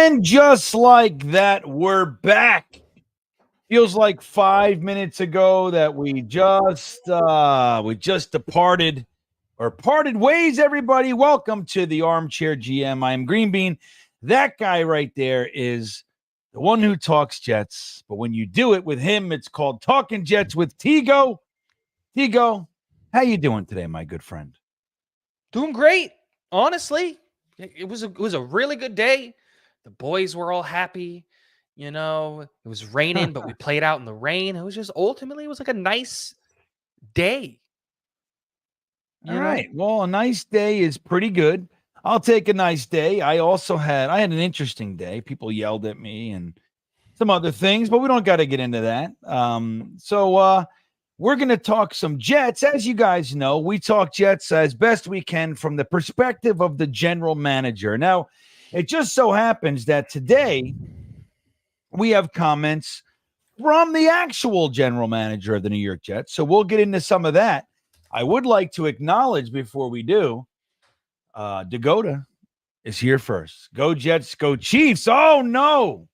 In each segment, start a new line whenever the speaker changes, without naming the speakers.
And just like that, we're back. Feels like 5 minutes ago that we just departed or parted ways. Everybody, welcome to the Armchair GM. I am GreenBean. That guy right there is the one who talks Jets. But when you do it with him, it's called Talking Jets with Tigo. Tigo, how you doing today, my good friend?
Doing great, honestly. It was a really good day. The boys were all happy. You know, it was raining, but we played out in the rain. It was just ultimately, it was like a nice day.
All right. Well, a nice day is pretty good. I'll take a nice day. I had an interesting day. People yelled at me and some other things, but we don't got to get into that. So we're going to talk some Jets. As you guys know, we talk Jets as best we can from the perspective of the general manager. Now, it just so happens that today we have comments from the actual general manager of the New York Jets. So we'll get into some of that. I would like to acknowledge before we do, Dakota is here first. Go Jets, go Chiefs. Oh, no.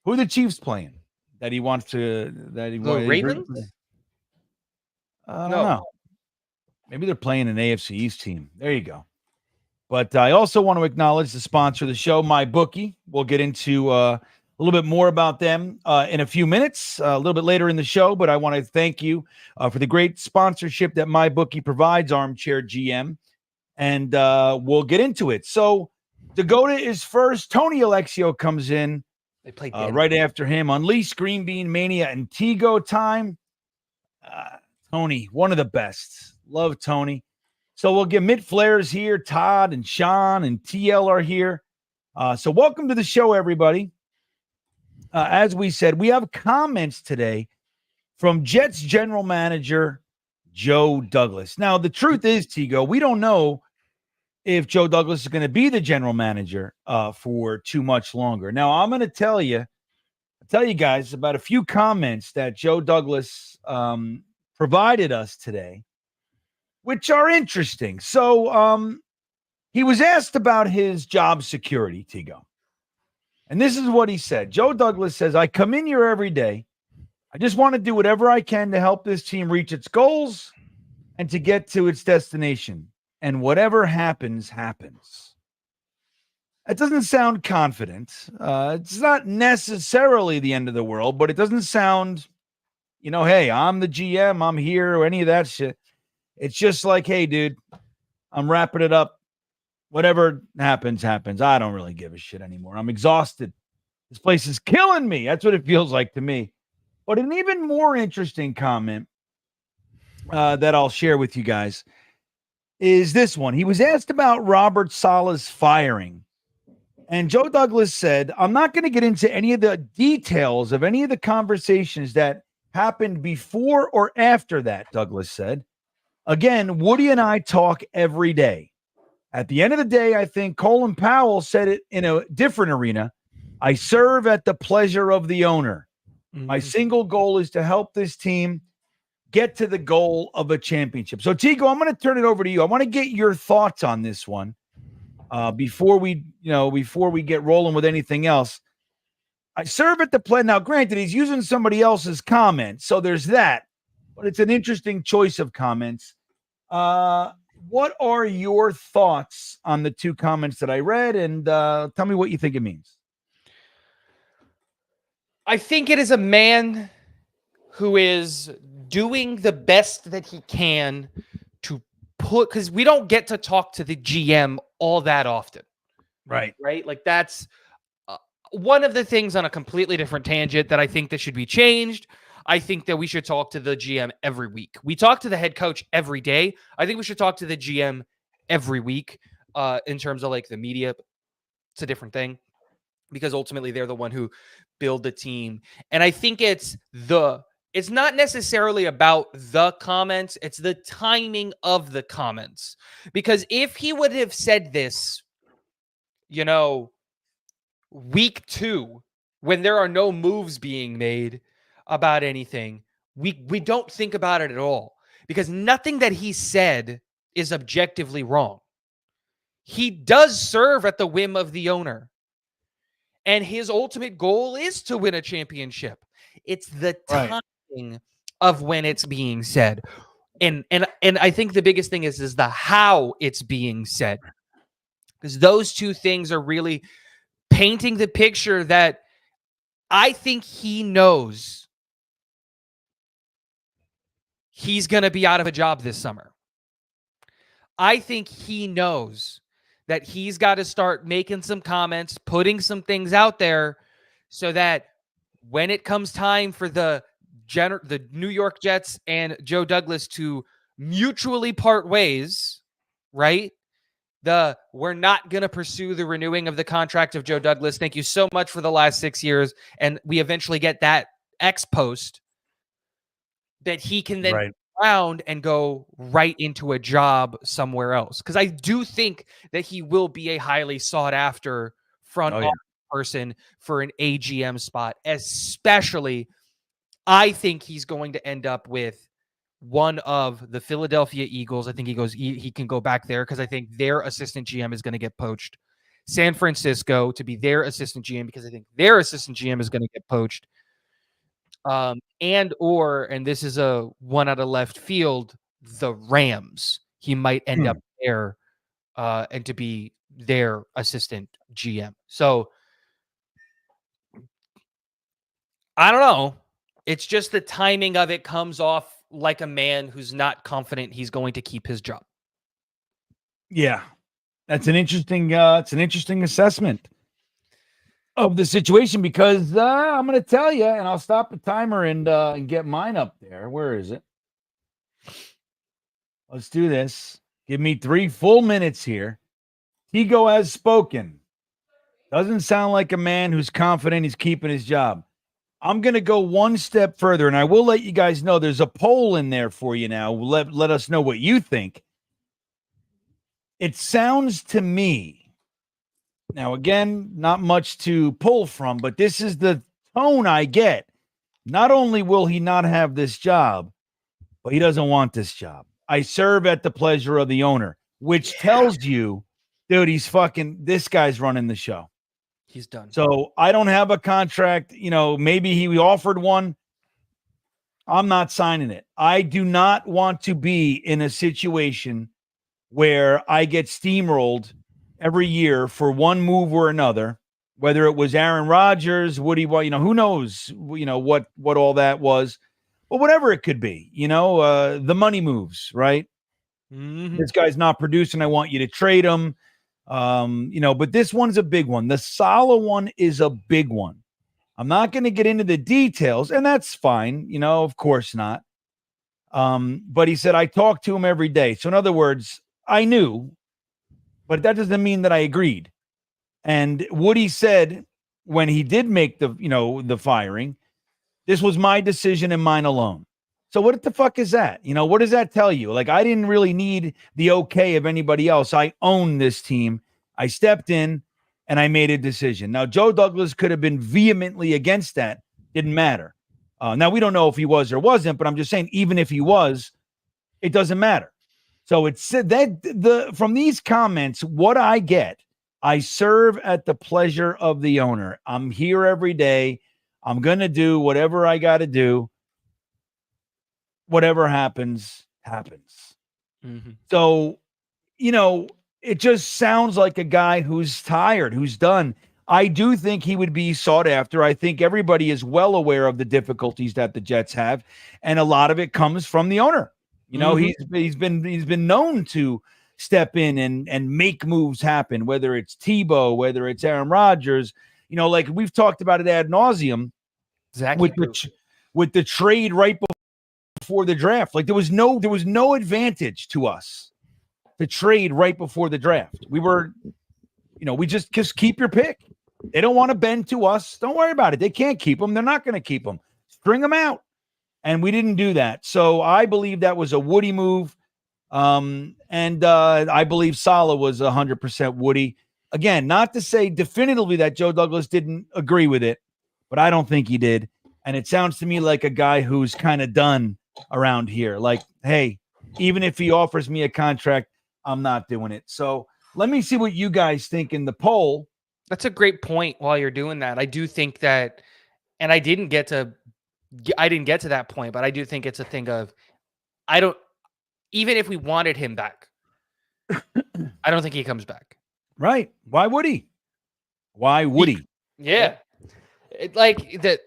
Who are the Chiefs playing?
The Ravens?
I don't know. Maybe they're playing an AFC East team. There you go. But I also want to acknowledge the sponsor of the show, MyBookie. We'll get into a little bit more about them in a few minutes, a little bit later in the show. But I want to thank you for the great sponsorship that MyBookie provides, Armchair GM. And we'll get into it. So Dakota is first. Tony Alexio comes in.
They played
right after him. Unleash GreenBean Mania and Tigo time. Tony, one of the best. Love Tony. So we'll get Mitt Flair's here. Todd and Sean and TL are here. So welcome to the show, everybody. As we said, we have comments today from Jets general manager Joe Douglas. Now, the truth is, Tigo, we don't know if Joe Douglas is going to be the general manager for too much longer. Now, I'm going to tell you guys about a few comments that Joe Douglas provided us today, which are interesting. So he was asked about his job security, Tigo. And this is what he said. Joe Douglas says, I come in here every day. I just want to do whatever I can to help this team reach its goals and to get to its destination. And whatever happens, happens. That doesn't sound confident. It's not necessarily the end of the world, but it doesn't sound, hey, I'm the GM, I'm here, or any of that shit. It's just like, hey, dude, I'm wrapping it up. Whatever happens, happens. I don't really give a shit anymore. I'm exhausted. This place is killing me. That's what it feels like to me. But an even more interesting comment that I'll share with you guys is this one. He was asked about Robert Saleh's firing. And Joe Douglas said, I'm not going to get into any of the details of any of the conversations that happened before or after that, Douglas said. Again, Woody and I talk every day. At the end of the day, I think Colin Powell said it in a different arena. I serve at the pleasure of the owner. Mm-hmm. My single goal is to help this team get to the goal of a championship. So, Tigo, I'm going to turn it over to you. I want to get your thoughts on this one before we get rolling with anything else. I serve at the pleasure. Now, granted, he's using somebody else's comment, so there's that. But it's an interesting choice of comments. What are your thoughts on the two comments that I read? And tell me what you think it means.
I think it is a man who is doing the best that he can to put, because we don't get to talk to the GM all that often.
Right.
Like that's one of the things on a completely different tangent that I think that should be changed. I think that we should talk to the GM every week. We talk to the head coach every day. I think we should talk to the GM every week in terms of like the media. It's a different thing because ultimately they're the one who build the team. And I think it's not necessarily about the comments. It's the timing of the comments. Because if he would have said this, week 2, when there are no moves being made about anything, we don't think about it at all. Because nothing that he said is objectively wrong. He does serve at the whim of the owner. And his ultimate goal is to win a championship. It's the timing of when it's being said. And I think the biggest thing is the how it's being said. Because those two things are really painting the picture that I think he knows he's going to be out of a job this summer. I think he knows that he's got to start making some comments, putting some things out there so that when it comes time for the New York Jets and Joe Douglas to mutually part ways, right? We're not going to pursue the renewing of the contract of Joe Douglas. Thank you so much for the last 6 years. And we eventually get that X post that he can then around and go right into a job somewhere else. Because I do think that he will be a highly sought after front office person for an AGM spot. Especially, I think he's going to end up with one of the Philadelphia Eagles. I think he can go back there because I think their assistant GM is going to get poached. San Francisco to be their assistant GM because I think their assistant GM is going to get poached. And this is a one out of left field, the Rams. He might end up there and to be their assistant GM. So I don't know. It's just the timing of it comes off like a man who's not confident he's going to keep his job.
Yeah. That's an interesting assessment of the situation because I'm going to tell you, and I'll stop the timer and get mine up there. Where is it? Let's do this. Give me 3 full minutes here. Tigo has spoken. Doesn't sound like a man who's confident he's keeping his job. I'm going to go one step further, and I will let you guys know there's a poll in there for you now. Let us know what you think. It sounds to me, now again, not much to pull from, but this is the tone I get. Not only will he not have this job, but he doesn't want this job. I serve at the pleasure of the owner, which tells you, dude, this guy's running the show.
He's done.
So I don't have a contract. Maybe he offered one. I'm not signing it. I do not want to be in a situation where I get steamrolled every year for one move or another, whether it was Aaron Rodgers, who knows, what all that was, but whatever it could be, the money moves, right? Mm-hmm. This guy's not producing. I want you to trade him. But this one's a big one. The Saleh one is a big one. I'm not going to get into the details, and that's fine. Of course not. But he said, I talk to him every day. So in other words, I knew, but that doesn't mean that I agreed. And Woody said when he did make the firing, this was my decision and mine alone. So what the fuck is that? What does that tell you? Like, I didn't really need the okay of anybody else. I own this team. I stepped in and I made a decision. Now, Joe Douglas could have been vehemently against that. Didn't matter. Now, we don't know if he was or wasn't, but I'm just saying, even if he was, it doesn't matter. So it said that from these comments, what I get, I serve at the pleasure of the owner. I'm here every day. I'm going to do whatever I got to do. Whatever happens, happens. Mm-hmm. So, it just sounds like a guy who's tired, who's done. I do think he would be sought after. I think everybody is well aware of the difficulties that the Jets have, and a lot of it comes from the owner. Mm-hmm. he's been known to step in and make moves happen, whether it's Tebow, whether it's Aaron Rodgers. Like we've talked about it ad nauseum. Exactly. With the trade right before the draft. Like there was no advantage to us to trade right before the draft. We were, we just keep your pick. They don't want to bend to us. Don't worry about it. They can't keep them. They're not going to keep them. String them out. And we didn't do that. So I believe that was a Woody move. And I believe Saleh was 100% Woody. Again, not to say definitively that Joe Douglas didn't agree with it, but I don't think he did. And it sounds to me like a guy who's kind of done around here. Like, hey, even if he offers me a contract, I'm not doing it. So let me see what you guys think in the poll.
That's a great point. While you're doing that, I do think that, and I didn't get to that point, but I do think it's a thing of, I don't, even if we wanted him back, I don't think he comes back.
Right? Why would he? Why would he?
Yeah. Like that.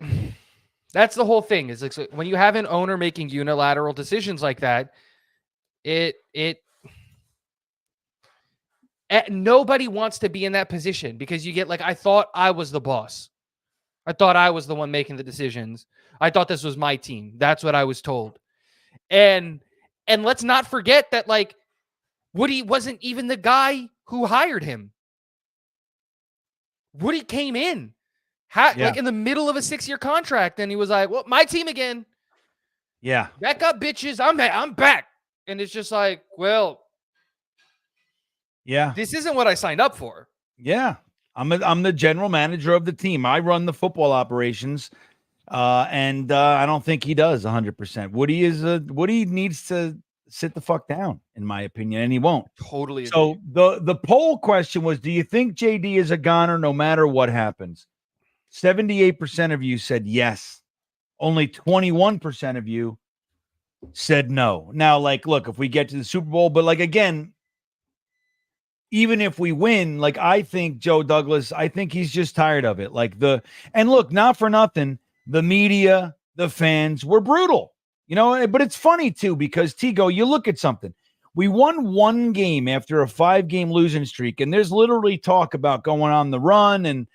That's the whole thing. Is like, so when you have an owner making unilateral decisions like that, nobody wants to be in that position, because you get like, I thought I was the boss. I thought I was the one making the decisions. I thought this was my team. That's what I was told. And let's not forget that, like, Woody wasn't even the guy who hired him. Woody came in like in the middle of a 6-year contract, and he was like, well, my team again.
Yeah.
Back up, bitches. I'm back. And it's just like, well,
yeah,
this isn't what I signed up for.
Yeah. I'm the general manager of the team. I run the football operations. And I don't think he does 100%. Woody needs to sit the fuck down, in my opinion, and he won't.
Totally.
So the poll question was, do you think JD is a goner no matter what happens? 78% of you said yes. Only 21% of you said no. Now, like, look, if we get to the Super Bowl, but like, again, even if we win, like, I think Joe Douglas, I think he's just tired of it. Like and look, not for nothing, the media, the fans were brutal, but it's funny too, because Tigo, you look at something. We won one game after a 5-game losing streak, and there's literally talk about going on the run, and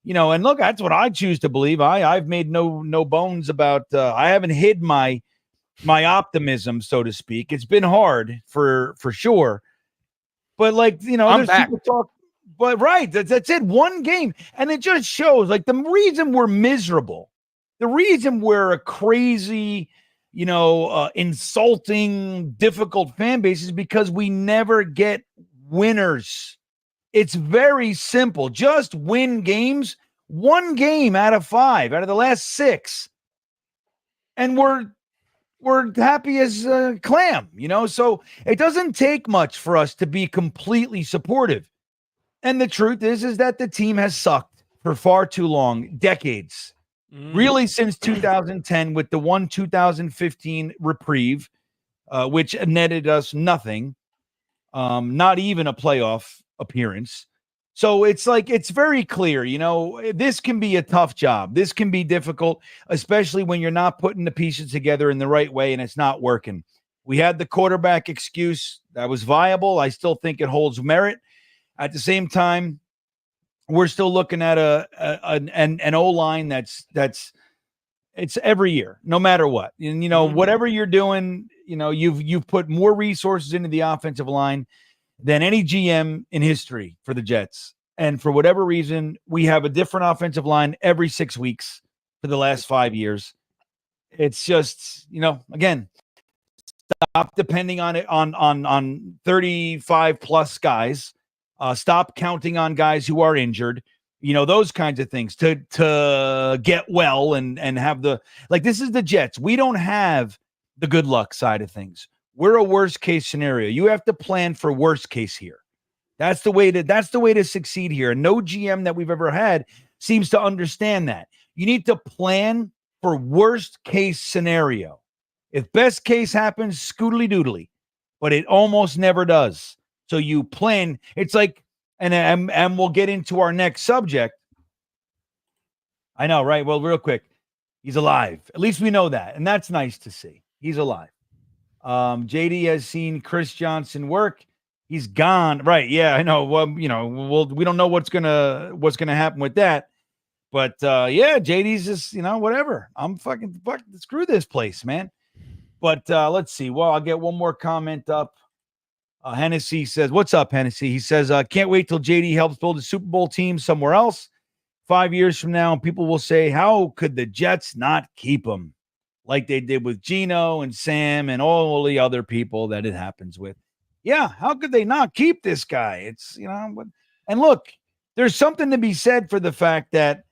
and look, that's what I choose to believe. I've made no bones about. I haven't hid my optimism, so to speak. It's been hard for sure, but like there's
back.
people talk. But right, that's it. One game, and it just shows like the reason we're miserable, the reason we're a crazy, insulting, difficult fan base is because we never get winners. It's very simple. Just win games. 1 game out of 5 out of the last 6. And we're happy as a clam, So it doesn't take much for us to be completely supportive. And the truth is that the team has sucked for far too long, decades. Really since 2010 with the 2015 reprieve, which netted us nothing. Not even a playoff appearance. So it's like, it's very clear, this can be a tough job. This can be difficult, especially when you're not putting the pieces together in the right way and it's not working. We had the quarterback excuse that was viable. I still think it holds merit. At the same time, we're still looking at an O-line that's it's every year, no matter what. And whatever you're doing, you've put more resources into the offensive line than any GM in history for the Jets. And for whatever reason, we have a different offensive line every 6 weeks for the last 5 years. It's just, again, stop depending on it on 35 plus guys. Stop counting on guys who are injured. Those kinds of things to get well and have this is the Jets. We don't have the good luck side of things. We're a worst case scenario. You have to plan for worst case here. That's the way to succeed here. And no GM that we've ever had seems to understand that. You need to plan for worst case scenario. If best case happens, scoodly doodly, but it almost never does. So you plan. It's like, and we'll get into our next subject. I know, right? Well, real quick, he's alive. At least we know that, and that's nice to see. He's alive. JD has seen Chris Johnson work. He's gone. Right? Yeah, I know. Well, we don't know what's gonna happen with that. But yeah, JD's just whatever. I'm fucking screw this place, man. But let's see. Well, I'll get one more comment up. Hennessy says, "What's up, Hennessy?" He says, "Can't wait till JD helps build a Super Bowl team somewhere else. 5 years from now, people will say, how could the Jets not keep him? Like they did with Geno and Sam and all the other people that it happens with. Yeah, how could they not keep this guy? It's, and look, there's something to be said for the fact that,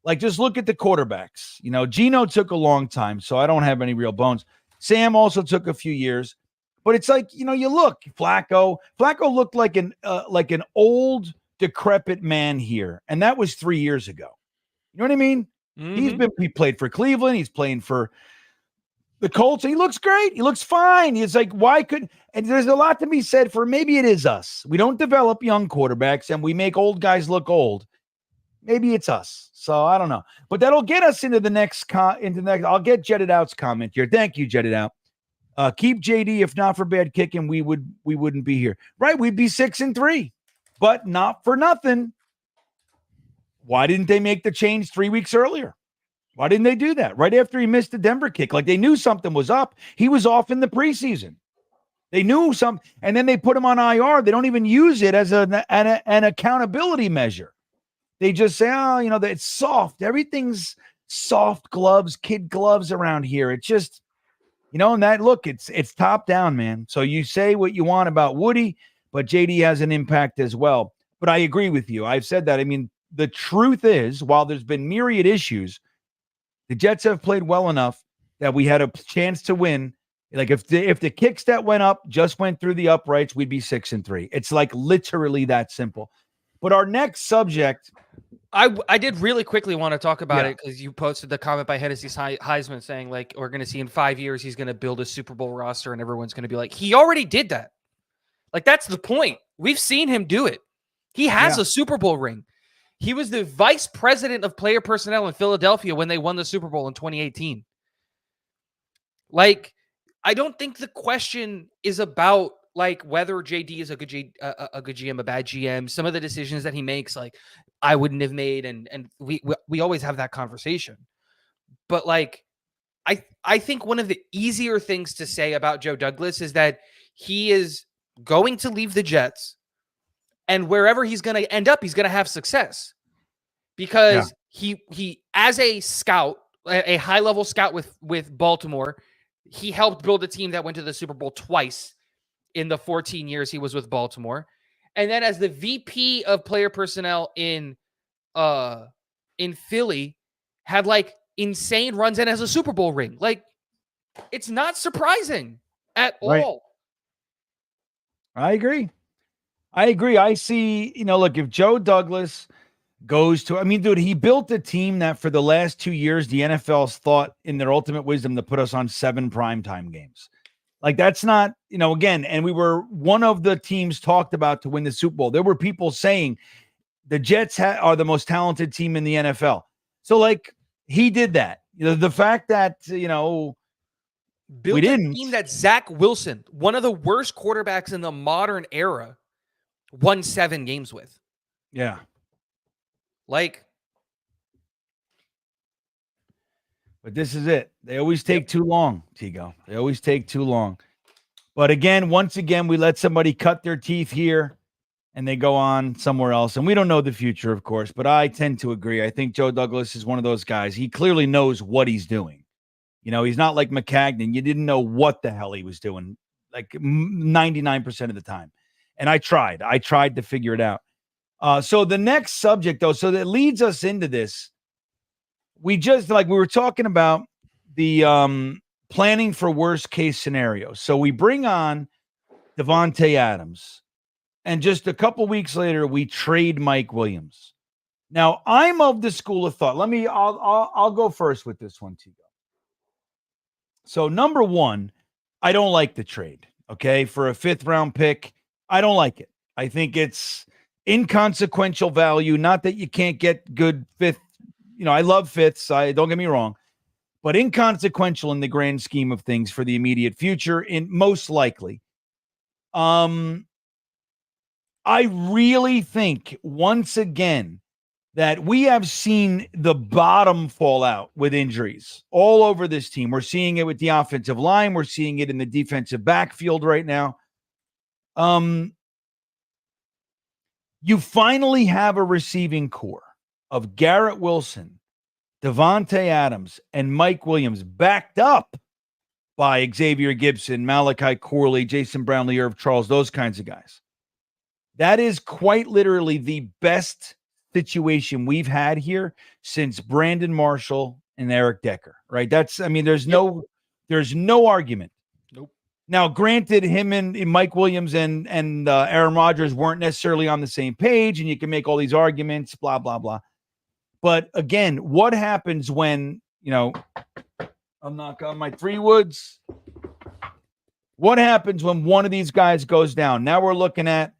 like, just look at the quarterbacks. Geno took a long time, so I don't have any real bones. Sam also took a few years, but it's like, you look, Flacco looked like an old decrepit man here, and that was 3 years ago. You know what I mean?
Mm-hmm.
He played for Cleveland. He's playing for the Colts. He looks great. He looks fine. He's like, and there's a lot to be said for maybe it is us. We don't develop young quarterbacks and we make old guys look old. Maybe it's us. So I don't know. But that'll get us into the next, I'll get Jetted Out's comment here. Thank you, Jetted Out. Keep JD. If not for bad kicking, we wouldn't be here. Right. We'd be 6-3, but not for nothing. Why didn't they make the change 3 weeks earlier? Why didn't they do that right after he missed the Denver kick? Like they knew something was up. He was off in the preseason. They knew something, and then they put him on IR. They don't even use it as an accountability measure. They just say, oh, it's soft. Everything's soft gloves, kid gloves around here. It's just, and that look, it's top down, man. So you say what you want about Woody, but JD has an impact as well. But I agree with you. I've said that. I mean, the truth is, while there's been myriad issues, the Jets have played well enough that we had a chance to win. Like if the kicks that went up just went through the uprights, we'd be 6-3. It's like literally that simple. But our next subject,
I did really quickly want to talk about it because you posted the comment by Hennessy Heisman saying like we're going to see in 5 years he's going to build a Super Bowl roster and everyone's going to be like he already did that. Like that's the point. We've seen him do it. He has a Super Bowl ring. He was the vice president of player personnel in Philadelphia when they won the Super Bowl in 2018. Like, I don't think the question is about like whether JD is a good GM, a bad GM. Some of the decisions that he makes, like I wouldn't have made, and we always have that conversation. But like, I think one of the easier things to say about Joe Douglas is that he is going to leave the Jets. And wherever he's going to end up, he's going to have success because he as a scout, a high-level scout with Baltimore, he helped build a team that went to the Super Bowl twice in the 14 years he was with Baltimore. And then as the VP of player personnel in Philly, had like insane runs and has a Super Bowl ring. Like, it's not surprising at all.
I agree. I see, look, if Joe Douglas goes to, dude, he built a team that for the last 2 years, the NFL's thought in their ultimate wisdom to put us on 7 primetime games. Like that's not, again, and we were one of the teams talked about to win the Super Bowl. There were people saying the Jets are the most talented team in the NFL. So like he did that. The fact that,
built
we didn't.
A team that Zach Wilson, one of the worst quarterbacks in the modern era, won 7 games with.
Yeah.
Like.
But this is it. They always take too long, Tigo. They always take too long. But again, once again, we let somebody cut their teeth here and they go on somewhere else. And we don't know the future, of course, but I tend to agree. I think Joe Douglas is one of those guys. He clearly knows what he's doing. He's not like McCagnon. You didn't know what the hell he was doing, like 99% of the time. And I tried to figure it out. So the next subject, though, so that leads us into this. We were talking about the planning for worst case scenarios. So we bring on Davante Adams, and just a couple weeks later, we trade Mike Williams. Now, I'm of the school of thought. I'll go first with this one, Tigo. So number one, I don't like the trade. Okay, for a 5th round pick, I don't like it. I think it's inconsequential value. Not that you can't get good 5th. I love 5ths. Don't get me wrong, but inconsequential in the grand scheme of things for the immediate future. In most likely, I really think once again that we have seen the bottom fall out with injuries all over this team. We're seeing it with the offensive line. We're seeing it in the defensive backfield right now. You finally have a receiving core of Garrett Wilson, Davante Adams, and Mike Williams backed up by Xavier Gibson, Malachi Corley, Jason Brownlee, Irv Charles, those kinds of guys. That is quite literally the best situation we've had here since Brandon Marshall and Eric Decker, right? There's no argument.
Nope.
Now, granted, him and Mike Williams and Aaron Rodgers weren't necessarily on the same page, and you can make all these arguments, blah, blah, blah. But again, what happens when, I'm knocking on my 3 woods. What happens when one of these guys goes down? Now we're looking at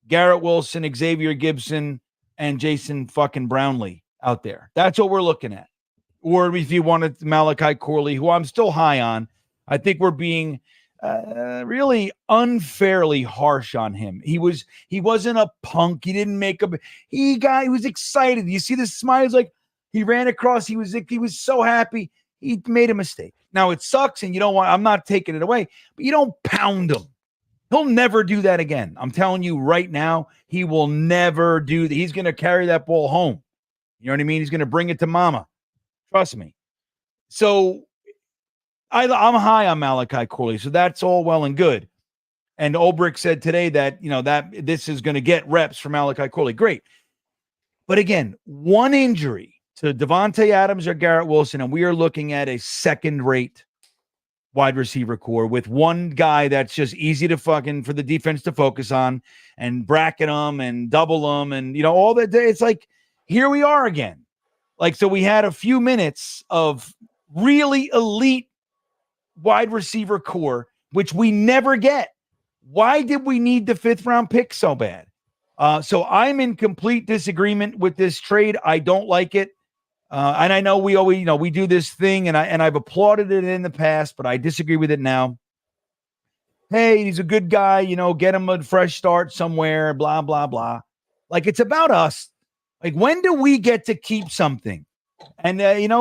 Garrett Wilson, Xavier Gibson, and Jason fucking Brownlee out there. That's what we're looking at. Or if you wanted Malachi Corley, who I'm still high on, I think we're being really unfairly harsh on him. He wasn't a punk. He didn't make he was excited. You see the smiles, like he ran across. He was so happy. He made a mistake. Now it sucks, and I'm not taking it away, but you don't pound him. He'll never do that again. I'm telling you right now, he will never do that. He's going to carry that ball home. You know what I mean? He's going to bring it to mama. Trust me. So I'm high on Malachi Corley, so that's all well and good. And Ulbrich said today that, that this is going to get reps for Malachi Corley. Great. But again, one injury to Devontae Adams or Garrett Wilson, and we are looking at a second-rate wide receiver core with one guy that's just easy to for the defense to focus on and bracket them and double them and, all that. It's like, here we are again. Like, so we had a few minutes of really elite wide receiver core, which we never get. Why did we need the 5th round pick so bad? So I'm in complete disagreement with this trade. I don't like it. And I know we always, we do this thing, and I've applauded it in the past, but I disagree with it now. Hey, he's a good guy, get him a fresh start somewhere, blah, blah, blah. Like, it's about us. Like, when do we get to keep something? And,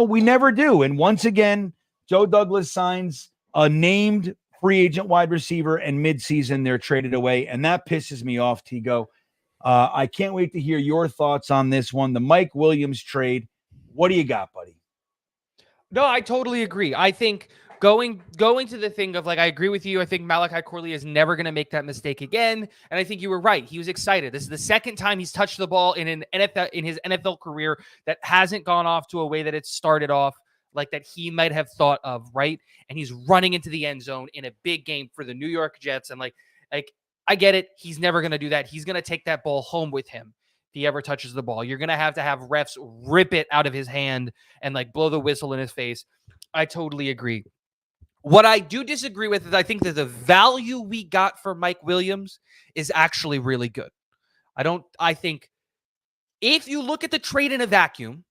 we never do. And once again, Joe Douglas signs a named free agent wide receiver, and midseason they're traded away. And that pisses me off, Tigo. I can't wait to hear your thoughts on this one. The Mike Williams trade. What do you got, buddy?
No, I totally agree. I think going to the thing of, like, I agree with you. I think Malachi Corley is never going to make that mistake again. And I think you were right. He was excited. This is the second time he's touched the ball in his NFL career that hasn't gone off to a way that it started off like that he might have thought of, right? And he's running into the end zone in a big game for the New York Jets. And like I get it. He's never going to do that. He's going to take that ball home with him. If he ever touches the ball, you're going to have refs rip it out of his hand and like blow the whistle in his face. I totally agree. What I do disagree with is I think that the value we got for Mike Williams is actually really good. I think if you look at the trade in a vacuum,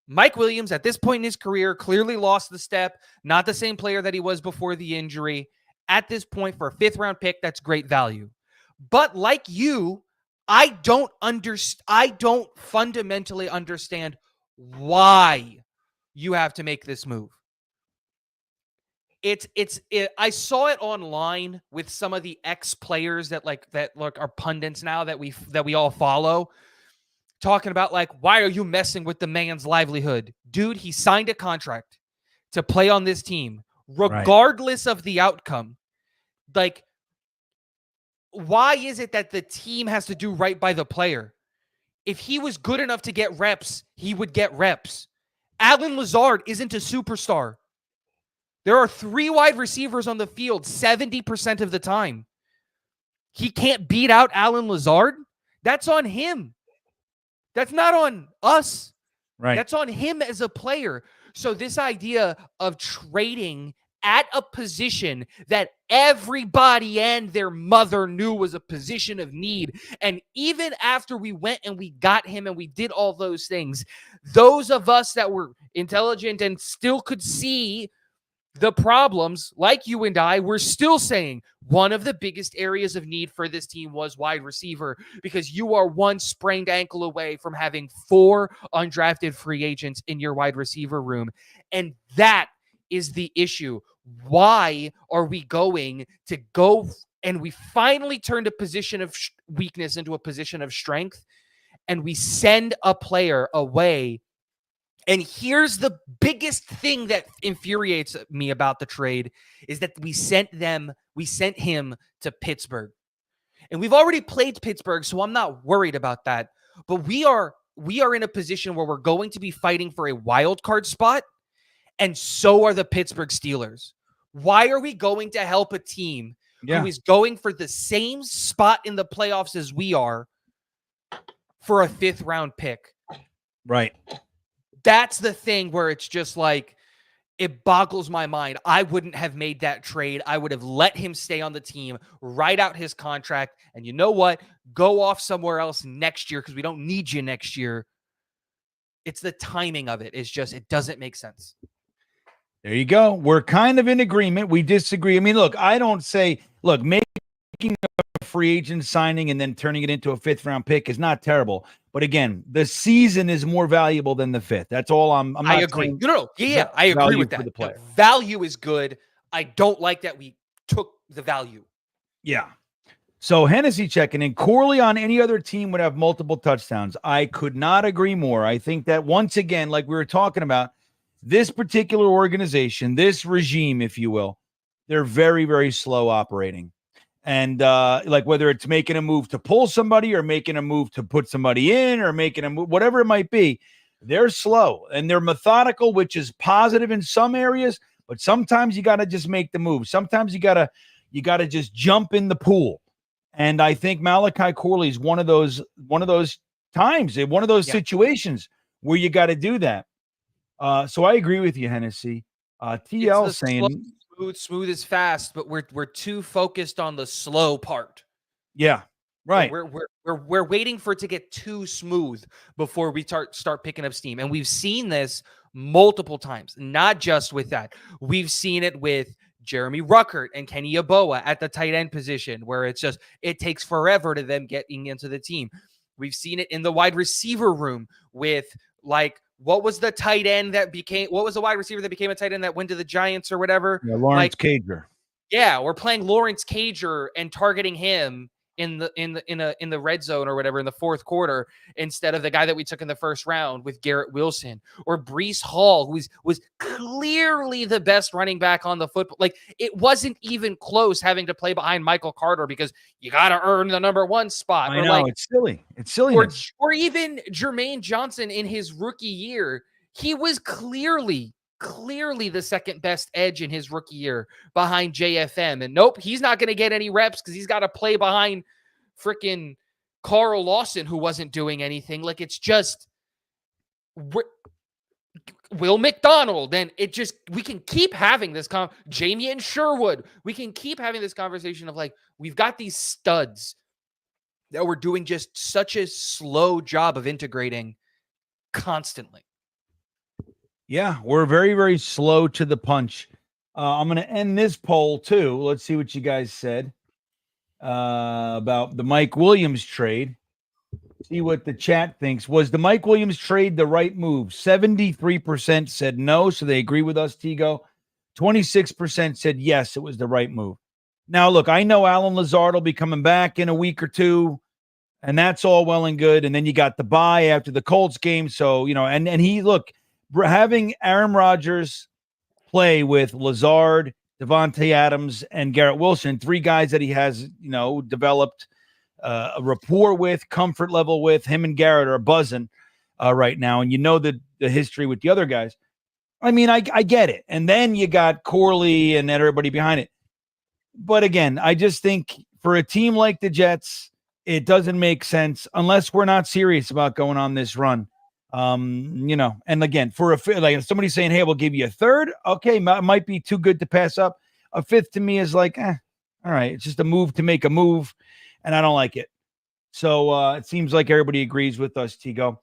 Mike Williams at this point in his career clearly lost the step, not the same player that he was before the injury. At this point, for a 5th round pick, that's great value. But like you, I don't fundamentally understand why you have to make this move. I saw it online with some of the ex-players that are pundits now that we all follow, talking about, like, why are you messing with the man's livelihood? Dude, he signed a contract to play on this team, regardless of the outcome. Like, why is it that the team has to do right by the player? If he was good enough to get reps, he would get reps. Allen Lazard isn't a superstar. There are 3 wide receivers on the field 70% of the time. He can't beat out Allen Lazard? That's on him. That's not on us.
Right.
That's on him as a player. So this idea of trading at a position that everybody and their mother knew was a position of need, and even after we went and we got him and we did all those things, those of us that were intelligent and still could see the problems, like you and I, were still saying one of the biggest areas of need for this team was wide receiver, because you are one sprained ankle away from having 4 undrafted free agents in your wide receiver room. And that is the issue. Why are we going to go and we finally turned a position of weakness into a position of strength, and we send a player away? And here's the biggest thing that infuriates me about the trade is that we sent him to Pittsburgh. And we've already played Pittsburgh, so I'm not worried about that. But we are in a position where we're going to be fighting for a wild card spot, and so are the Pittsburgh Steelers. Why are we going to help a team who is going for the same spot in the playoffs as we are for a 5th round pick?
Right.
That's the thing where it's just like, it boggles my mind. I wouldn't have made that trade. I would have let him stay on the team, write out his contract, and you know what? Go off somewhere else next year because we don't need you next year. It's the timing of it. It's just, it doesn't make sense.
There you go. We're kind of in agreement. We disagree. I mean, look, I don't say, look, making a free agent signing and then turning it into a 5th round pick is not terrible. But again, the season is more valuable than the 5th. That's all I'm not
I agree. No. Yeah, I agree with that. The value is good. I don't like that we took the value.
Yeah. So Hennessy checking in. Corley on any other team would have multiple touchdowns. I could not agree more. I think that once again, like we were talking about, this particular organization, this regime, if you will, they're very, very slow operating. And like whether it's making a move to pull somebody or making a move to put somebody in or making a move, whatever it might be, they're slow and they're methodical, which is positive in some areas. But sometimes you got to just make the move. Sometimes you got to just jump in the pool. And I think Malachi Corley is one of those times, one of those situations where you got to do that. So I agree with you, Hennessy. TL saying
smooth is fast, but we're too focused on the slow part.
Yeah, right.
We're waiting for it to get too smooth before we start picking up steam. And we've seen this multiple times, not just with that. We've seen it with Jeremy Ruckert and Kenny Yeboah at the tight end position, where it takes forever to them getting into the team. We've seen it in the wide receiver room with what was the wide receiver that became a tight end that went to the Giants or whatever?
Yeah, Lawrence Cager.
Yeah, we're playing Lawrence Cager and targeting him in the red zone or whatever in the 4th quarter instead of the guy that we took in the 1st round with Garrett Wilson or Breece Hall, who was clearly the best running back on the football. Like, it wasn't even close having to play behind Michael Carter because you got to earn the number 1 spot.
I know, it's silly. It's silly.
Or even Jermaine Johnson in his rookie year, he was clearly the second best edge in his rookie year behind JFM. And nope, he's not going to get any reps because he's got to play behind freaking Carl Lawson, who wasn't doing anything. Like, it's just Will McDonald. And we can keep having this Jamie and Sherwood. We can keep having this conversation of like, we've got these studs that we're doing just such a slow job of integrating constantly.
Yeah, we're very, very slow to the punch. I'm going to end this poll too. Let's see what you guys said about the Mike Williams trade. See what the chat thinks. Was the Mike Williams trade the right move? 73% said no, so they agree with us, Tigo. 26% said yes, it was the right move. Now, look, I know Alan Lazard will be coming back in a week or two, and that's all well and good. And then you got the bye after the Colts game. So, and he, look, having Aaron Rodgers play with Lazard, Devontae Adams, and Garrett Wilson, 3 guys that he has, developed a rapport with, comfort level with. Him and Garrett are buzzing right now. And the history with the other guys. I mean, I get it. And then you got Corley and everybody behind it. But again, I just think for a team like the Jets, it doesn't make sense unless we're not serious about going on this run. And again, for like somebody saying, hey, we'll give you a 3rd. Okay. Might be too good to pass up. A 5th to me is like, all right. It's just a move to make a move. And I don't like it. So it seems like everybody agrees with us, Tigo.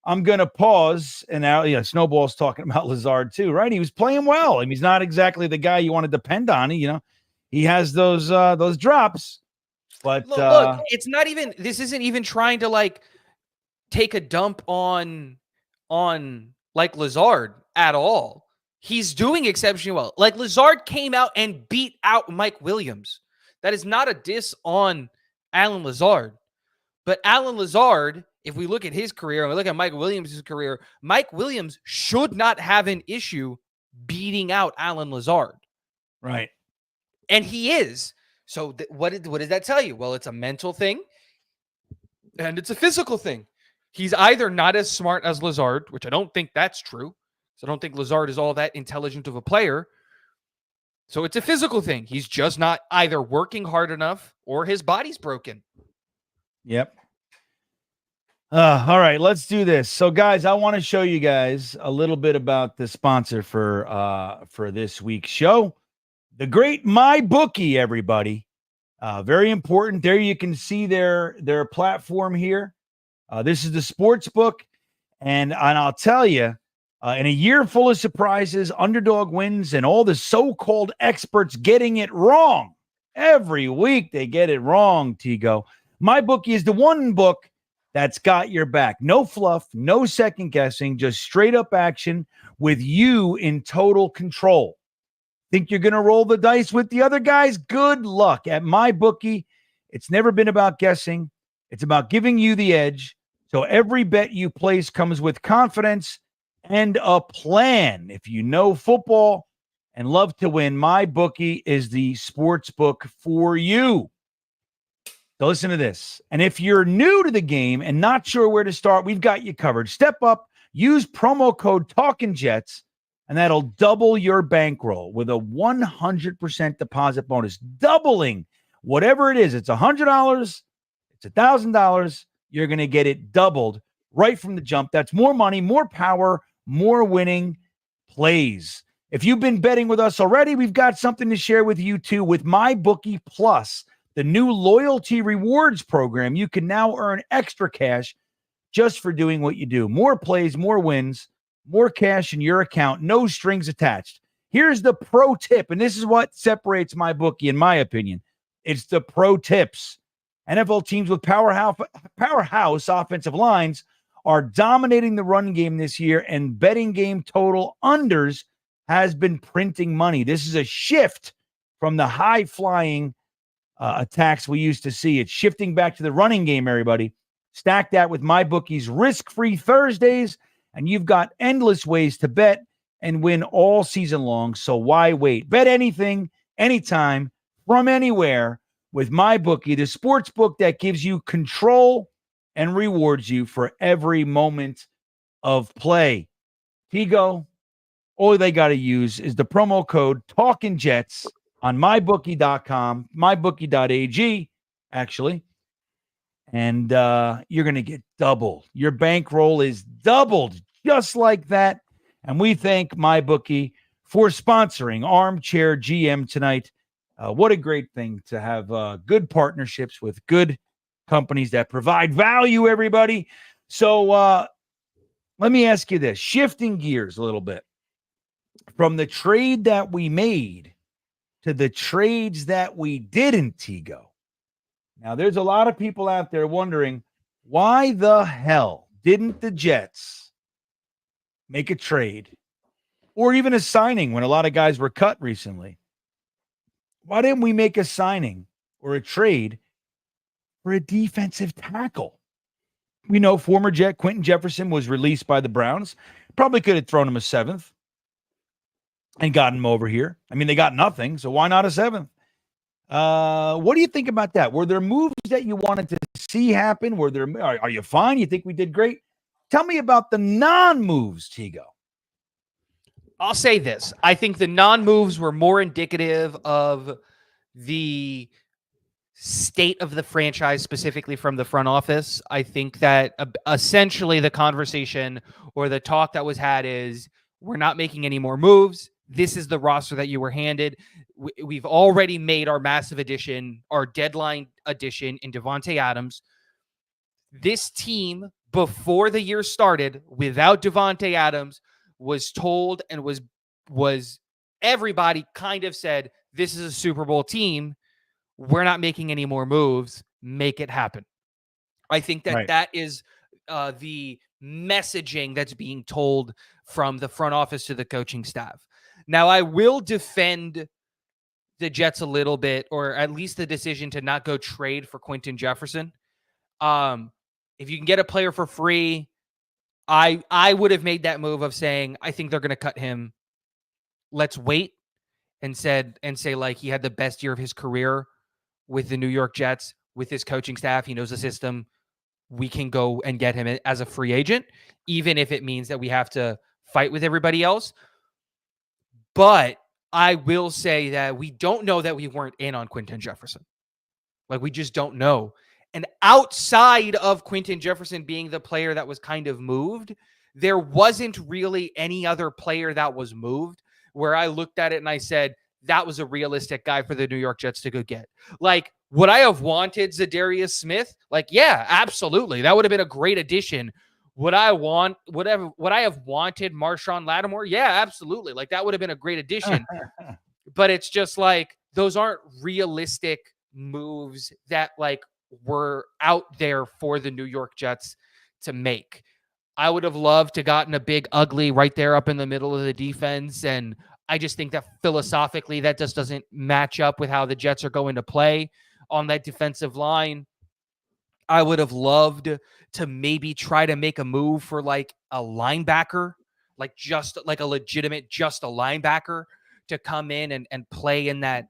I'm going to pause. And now, Snowball's talking about Lazard too, right? He was playing well. I mean, he's not exactly the guy you want to depend on. He has those drops, but
look, it's not even, this isn't even trying to like take a dump on like Lazard at all. He's doing exceptionally well. Like, Lazard came out and beat out Mike Williams. That is not a diss on Alan Lazard. But Alan Lazard, if we look at his career and we look at Mike Williams' career, Mike Williams should not have an issue beating out Alan Lazard.
Right.
And he is. So what does that tell you? Well, it's a mental thing and it's a physical thing. He's either not as smart as Lazard, which I don't think that's true. So I don't think Lazard is all that intelligent of a player. So it's a physical thing. He's just not either working hard enough or his body's broken.
Yep. All right, let's do this. So, guys, I want to show you guys a little bit about the sponsor for this week's show, the great MyBookie. Everybody, very important. There you can see their platform here. This is the sports book, and I'll tell you, in a year full of surprises, underdog wins, and all the so-called experts getting it wrong every week, they get it wrong. Tigo, MyBookie is the one book that's got your back. No fluff, no second guessing, just straight up action with you in total control. Think you're going to roll the dice with the other guys? Good luck. At MyBookie, it's never been about guessing. It's about giving you the edge. So every bet you place comes with confidence and a plan. If you know football and love to win, MyBookie is the sports book for you. So listen to this. And if you're new to the game and not sure where to start, we've got you covered. Step up, use promo code TalkinJets, and that'll double your bankroll with a 100% deposit bonus, doubling whatever it is. It's $100, it's $1,000. You're going to get it doubled right from the jump. That's more money, more power, more winning plays. If you've been betting with us already, we've got something to share with you too with MyBookie Plus. The new loyalty rewards program, you can now earn extra cash just for doing what you do. More plays, more wins, more cash in your account, no strings attached. Here's the pro tip, and this is what separates MyBookie, in my opinion. It's the pro tips. NFL teams with powerhouse offensive lines are dominating the run game this year, and betting game total unders has been printing money. This is a shift from the high-flying attacks we used to see. It's shifting back to the running game, everybody. Stack that with MyBookie's risk-free Thursdays, and you've got endless ways to bet and win all season long. So why wait? Bet anything, anytime, from anywhere with MyBookie, the sports book that gives you control and rewards you for every moment of play. Tigo, all they got to use is the promo code TalkinJets on mybookie.com, mybookie.ag, actually. And you're going to get double. Your bankroll is doubled just like that. And we thank MyBookie for sponsoring ArmChair GM tonight. What a great thing to have good partnerships with good companies that provide value, everybody. So let me ask you this, shifting gears a little bit from the trade that we made to the trades that we didn't, Tigo. Now, there's a lot of people out there wondering, why the hell didn't the Jets make a trade or even a signing when a lot of guys were cut recently? Why didn't we make a signing or a trade for a defensive tackle? We know former Jet Quentin Jefferson was released by the Browns. Probably could have thrown him a seventh and gotten him over here. I mean, they got nothing, so why not a seventh? What do you think about that? Were there moves that you wanted to see happen? Are you fine? You think we did great? Tell me about the non-moves, Tigo.
I'll say this. I think the non-moves were more indicative of the state of the franchise, specifically from the front office. I think that essentially the conversation or the talk that was had is, we're not making any more moves. This is the roster that you were handed. We've already made our massive addition, our deadline addition in Davante Adams. This team, before the year started, without Davante Adams, was told and was everybody kind of said, this is a Super Bowl team. We're not making any more moves. Make it happen. I think that that is the messaging that's being told from the front office to the coaching staff. Now, I will defend the Jets a little bit, or at least the decision to not go trade for Quentin Jefferson. If you can get a player for free, I would have made that move of saying, I think they're going to cut him. Let's wait and say like he had the best year of his career with the New York Jets, with his coaching staff. He knows the system. We can go and get him as a free agent, even if it means that we have to fight with everybody else. But I will say that we don't know that we weren't in on Quinton Jefferson. Like, we just don't know. And outside of Quinton Jefferson being the player that was kind of moved, there wasn't really any other player that was moved where I looked at it and I said, that was a realistic guy for the New York Jets to go get. Like, would I have wanted Zadarius Smith? Like, yeah, absolutely. That would have been a great addition. Would I have wanted Marshawn Lattimore? Yeah, absolutely. Like, that would have been a great addition. But it's just like, those aren't realistic moves that like were out there for the New York Jets to make. I would have loved to gotten a big ugly right there up in the middle of the defense. And I just think that philosophically that just doesn't match up with how the Jets are going to play on that defensive line. I would have loved to maybe try to make a move for like a linebacker, like just like a legitimate, just a linebacker to come in and play in that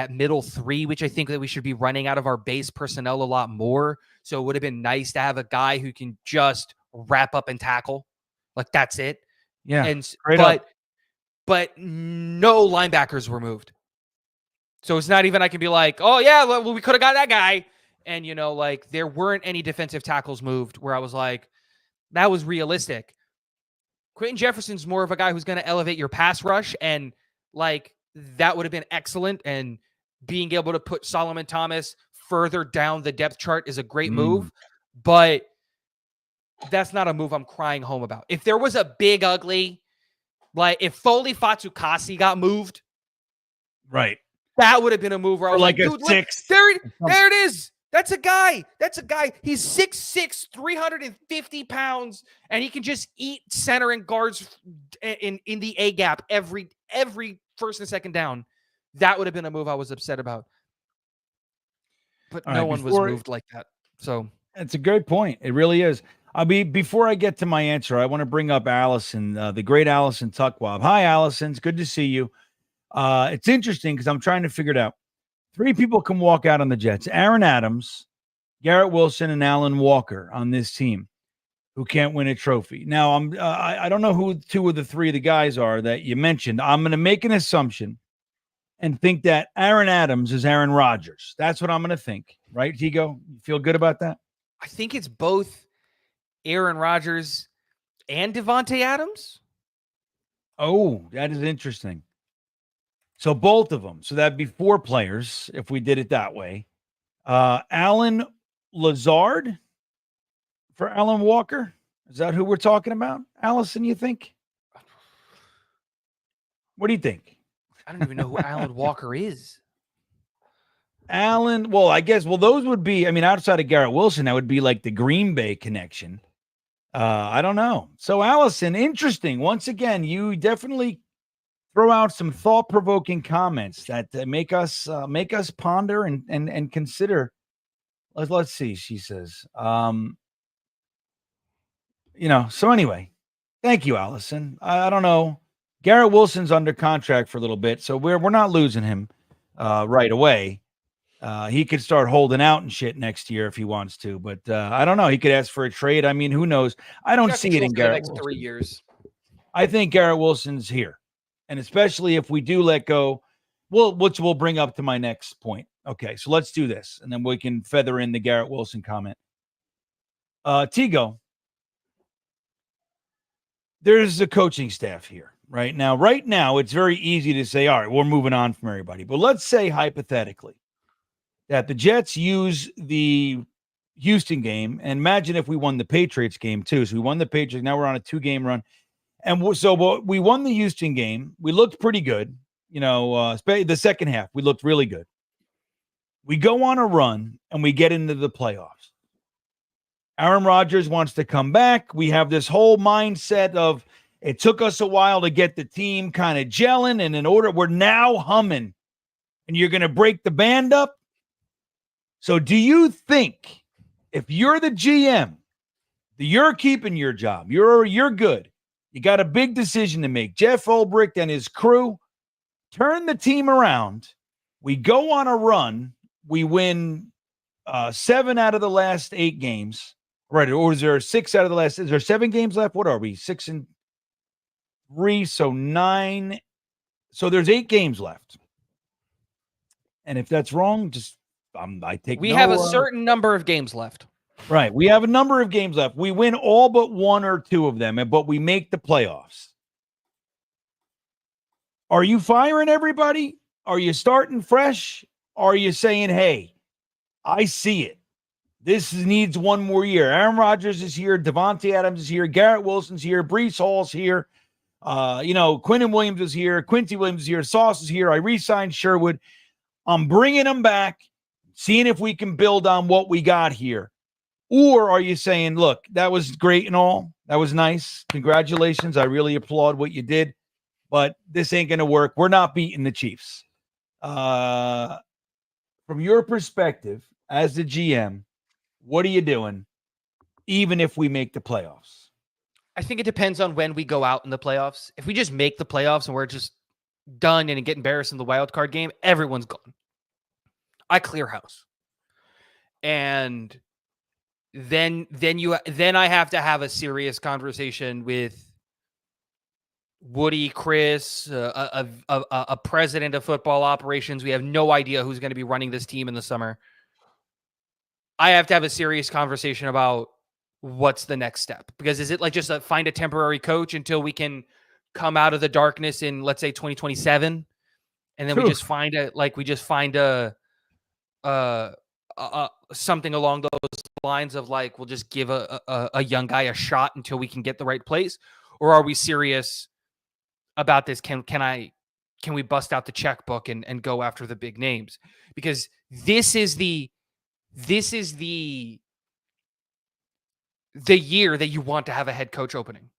middle three, which I think that we should be running out of our base personnel a lot more. So it would have been nice to have a guy who can just wrap up and tackle. Like, that's it.
Yeah.
And but no linebackers were moved. So it's not even I can be like, oh yeah, well, we could have got that guy. And like there weren't any defensive tackles moved where I was like, that was realistic. Quinton Jefferson's more of a guy who's going to elevate your pass rush, and like that would have been excellent. And being able to put Solomon Thomas further down the depth chart is a great move, but that's not a move I'm crying home about. If there was a big ugly, like if Foley Fatukasi got moved,
right,
that would have been a move where I was like, dude, look, there it is. That's a guy. He's 6'6", 350 pounds, and he can just eat center and guards in the A gap every first and second down. That would have been a move I was upset about. But no one was moved like that. So
it's a great point. It really is. Before I get to my answer, I want to bring up Allison, the great Allison Tuckwab. Hi, Allison. It's good to see you. It's interesting because I'm trying to figure it out. 3 people can walk out on the Jets: Aaron Adams, Garrett Wilson, and Alan Walker on this team who can't win a trophy. Now, I don't know who 2 of the 3 of the guys are that you mentioned. I'm going to make an assumption and think that Aaron Adams is Aaron Rodgers. That's what I'm going to think. Right, Tigo? You feel good about that?
I think it's both Aaron Rodgers and Devontae Adams.
Oh, that is interesting. So both of them. So that'd be 4 players if we did it that way. Alan Lazard for Alan Walker. Is that who we're talking about? Allison, you think? What do you think?
I don't even know who Alan Walker is.
Alan, those would be, outside of Garrett Wilson, that would be like the Green Bay connection. I don't know. So Allison, interesting. Once again, you definitely throw out some thought-provoking comments that make us ponder and consider. Let's see. She says, So anyway, thank you, Allison. I don't know. Garrett Wilson's under contract for a little bit, so we're not losing him right away. He could start holding out and shit next year if he wants to, but I don't know. He could ask for a trade. Who knows? I don't see it in Garrett
Wilson. 3 years.
I think Garrett Wilson's here. And especially if we do let go, which we'll bring up to my next point. Okay, so let's do this, and then we can feather in the Garrett Wilson comment. Tigo, there's a coaching staff here right now. Right now, it's very easy to say, all right, we're moving on from everybody. But let's say hypothetically that the Jets use the Houston game, and imagine if we won the Patriots game too. So we won the Patriots. Now we're on a 2-game run. And so we won the Houston game. We looked pretty good. The second half, we looked really good. We go on a run, and we get into the playoffs. Aaron Rodgers wants to come back. We have this whole mindset of it took us a while to get the team kind of gelling, and in order, we're now humming. And you're going to break the band up? So do you think if you're the GM, that you're keeping your job, you're good, you got a big decision to make. Jeff Ulbrich and his crew turn the team around. We go on a run. We win 7 out of the last 8 games. Right. Or is there 6 out of the last? Is there 7 games left? What are we? 6 and 3. So 9. So there's 8 games left. And if that's wrong, just I take
We
no,
have a certain number of games left.
Right. We have a number of games left. We win all but 1 or 2 of them, but we make the playoffs. Are you firing everybody? Are you starting fresh? Are you saying, hey, I see it. This needs 1 more year. Aaron Rodgers is here. Devontae Adams is here. Garrett Wilson's here. Breece Hall's here. Quinnen Williams is here. Quincy Williams is here. Sauce is here. I re-signed Sherwood. I'm bringing them back, seeing if we can build on what we got here. Or are you saying, look, that was great and all. That was nice. Congratulations. I really applaud what you did. But this ain't going to work. We're not beating the Chiefs. From your perspective as the GM, what are you doing, even if we make the playoffs?
I think it depends on when we go out in the playoffs. If we just make the playoffs and we're just done and get embarrassed in the wild card game, everyone's gone. I clear house. And then I have to have a serious conversation with Woody, Chris, a president of football operations. We have no idea who's going to be running this team in the summer. I have to have a serious conversation about what's the next step. Because is it like just find a temporary coach until we can come out of the darkness in, let's say, 2027? And then we just find something along those lines of like, we'll just give a young guy a shot until we can get the right place? Or are we serious about this? Can we bust out the checkbook and go after the big names? Because this is the year that you want to have a head coach opening.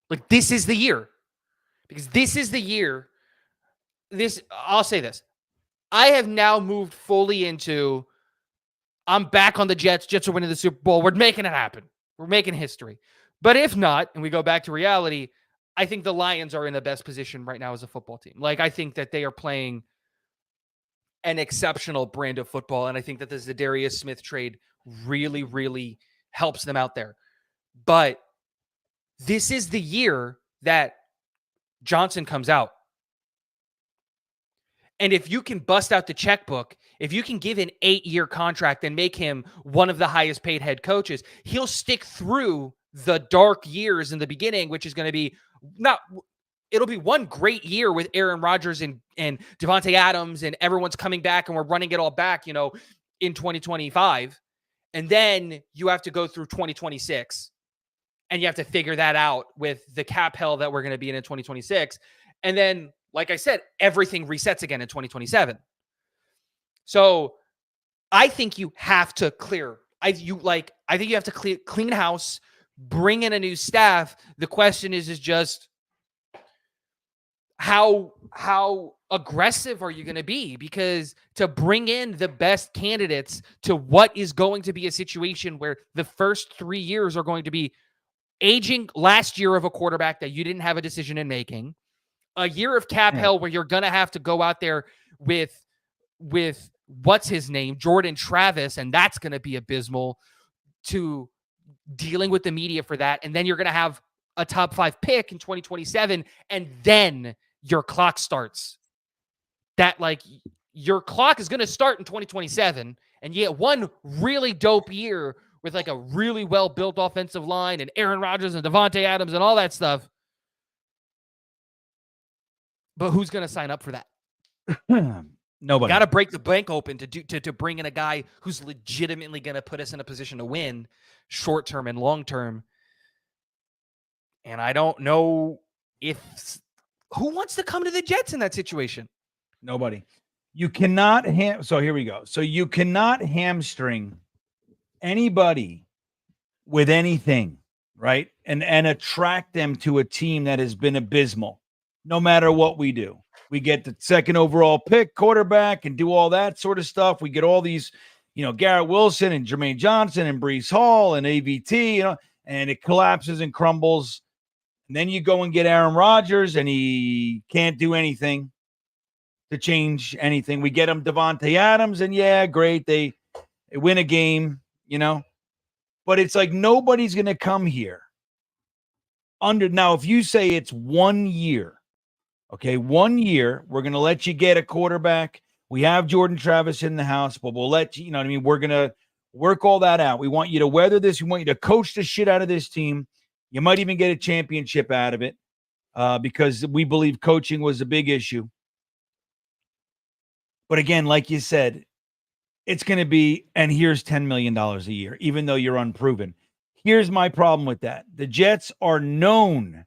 Like, this is the year. Because this is the year. I'll say this. I have now moved fully into, I'm back on the Jets. Jets are winning the Super Bowl. We're making it happen. We're making history. But if not, and we go back to reality, I think the Lions are in the best position right now as a football team. Like, I think that they are playing an exceptional brand of football. And I think that this Zadarius Smith trade really, really helps them out there. But this is the year that Johnson comes out. And if you can bust out the checkbook, if you can give an 8-year contract and make him one of the highest paid head coaches, he'll stick through the dark years in the beginning, which is going to be it'll be one great year with Aaron Rodgers and Devontae Adams and everyone's coming back and we're running it all back, in 2025. And then you have to go through 2026 and you have to figure that out with the cap hell that we're going to be in 2026. And then, like I said, everything resets again in 2027. So I think you have to clear. I think you have to clean house, bring in a new staff. The question is just how aggressive are you going to be? Because to bring in the best candidates to what is going to be a situation where the first 3 years are going to be aging last year of a quarterback that you didn't have a decision in making, a year of cap hell where you're going to have to go out there with what's his name, Jordan Travis, and that's going to be abysmal, to dealing with the media for that. And then you're going to have a top 5 pick in 2027, and then your clock starts. That, like, your clock is going to start in 2027, and you get one really dope year with like a really well-built offensive line and Aaron Rodgers and Devontae Adams and all that stuff. But who's going to sign up for that?
Nobody.
Got to break the bank open to bring in a guy who's legitimately going to put us in a position to win short term and long term. And I don't know who wants to come to the Jets in that situation.
Nobody. You cannot so here we go. So you cannot hamstring anybody with anything, right? And attract them to a team that has been abysmal. No matter what we do, we get the second overall pick, quarterback, and do all that sort of stuff. We get all these, Garrett Wilson and Jermaine Johnson and Breece Hall and AVT, and it collapses and crumbles. And then you go and get Aaron Rodgers, and he can't do anything to change anything. We get him Devontae Adams, and yeah, great, they win a game, But it's like nobody's going to come here. Now, if you say it's 1 year, Okay, 1 year, we're going to let you get a quarterback. We have Jordan Travis in the house, but we'll let you, you know what I mean? We're going to work all that out. We want you to weather this. We want you to coach the shit out of this team. You might even get a championship out of it because we believe coaching was a big issue. But again, like you said, it's going to be, and here's $10 million a year, even though you're unproven. Here's my problem with that. The Jets are known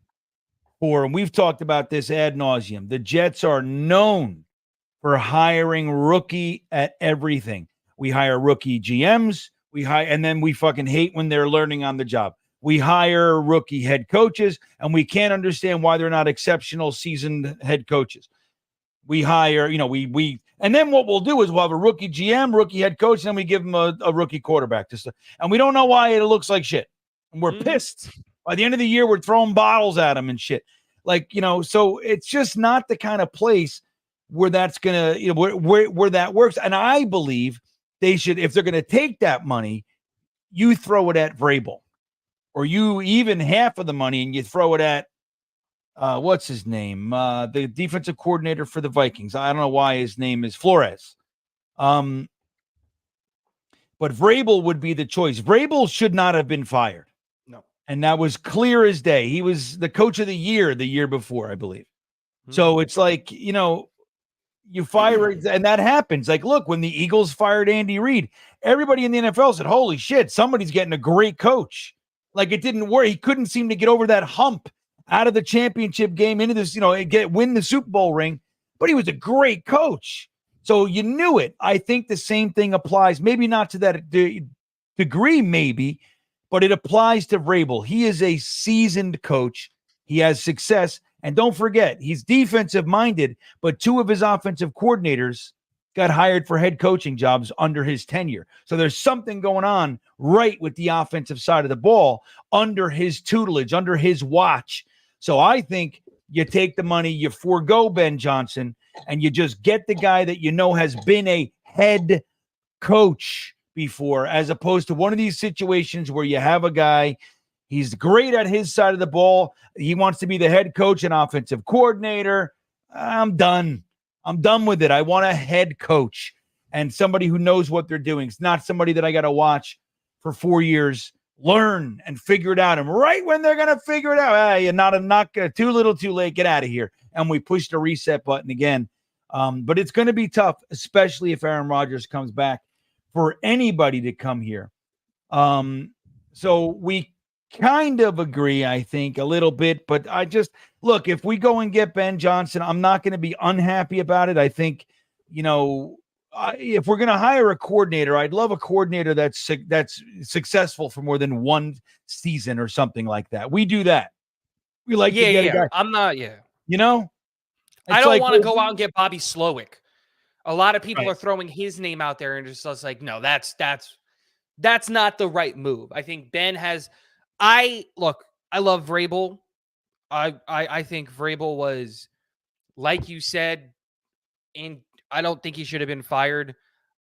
for, and we've talked about this ad nauseum, the Jets are known for hiring rookie at everything. We hire rookie GMs, and then we fucking hate when they're learning on the job. We hire rookie head coaches, and we can't understand why they're not exceptional seasoned head coaches. We hire, and then what we'll do is we'll have a rookie GM, rookie head coach, and then we give them a rookie quarterback. And we don't know why it looks like shit. And we're pissed. By the end of the year, we're throwing bottles at them and shit. So it's just not the kind of place where that's going to, where that works. And I believe they should, if they're going to take that money, you throw it at Vrabel, or you even half of the money and you throw it at, what's his name? The defensive coordinator for the Vikings. I don't know why his name is Flores. But Vrabel would be the choice. Vrabel should not have been fired.
No.
And that was clear as day. He was the coach of the year before, I believe. So it's like, you fire, and that happens. Like, look, when the Eagles fired Andy Reid, everybody in the NFL said, holy shit, somebody's getting a great coach. Like, it didn't work. He couldn't seem to get over that hump out of the championship game into this, win the Super Bowl ring, but he was a great coach. So you knew it. I think the same thing applies, maybe not to that degree, maybe, but it applies to Vrabel. He is a seasoned coach. He has success. And don't forget, he's defensive minded, but 2 of his offensive coordinators got hired for head coaching jobs under his tenure. So there's something going on right with the offensive side of the ball under his tutelage, under his watch. So I think you take the money, you forego Ben Johnson, and you just get the guy that has been a head coach before, as opposed to one of these situations where you have a guy, he's great at his side of the ball. He wants to be the head coach and offensive coordinator. I'm done. I'm done with it. I want a head coach and somebody who knows what they're doing. It's not somebody that I got to watch for 4 years, learn and figure it out. And right when they're going to figure it out, you're not too little, too late. Get out of here. And we push the reset button again. But it's going to be tough, especially if Aaron Rodgers comes back, for anybody to come here. So we kind of agree, I think, a little bit, but I just look, if we go and get Ben Johnson, I'm not going to be unhappy about it. I think, if we're going to hire a coordinator, I'd love a coordinator that's successful for more than one season or something like that. We do that. We like to get a guy.
I'm not,
I
don't want to go out and get Bobby Slowick. A lot of people are throwing his name out there, and just like, no, that's not the right move. I think Ben has. I love Vrabel. I think Vrabel was, like you said, and I don't think he should have been fired.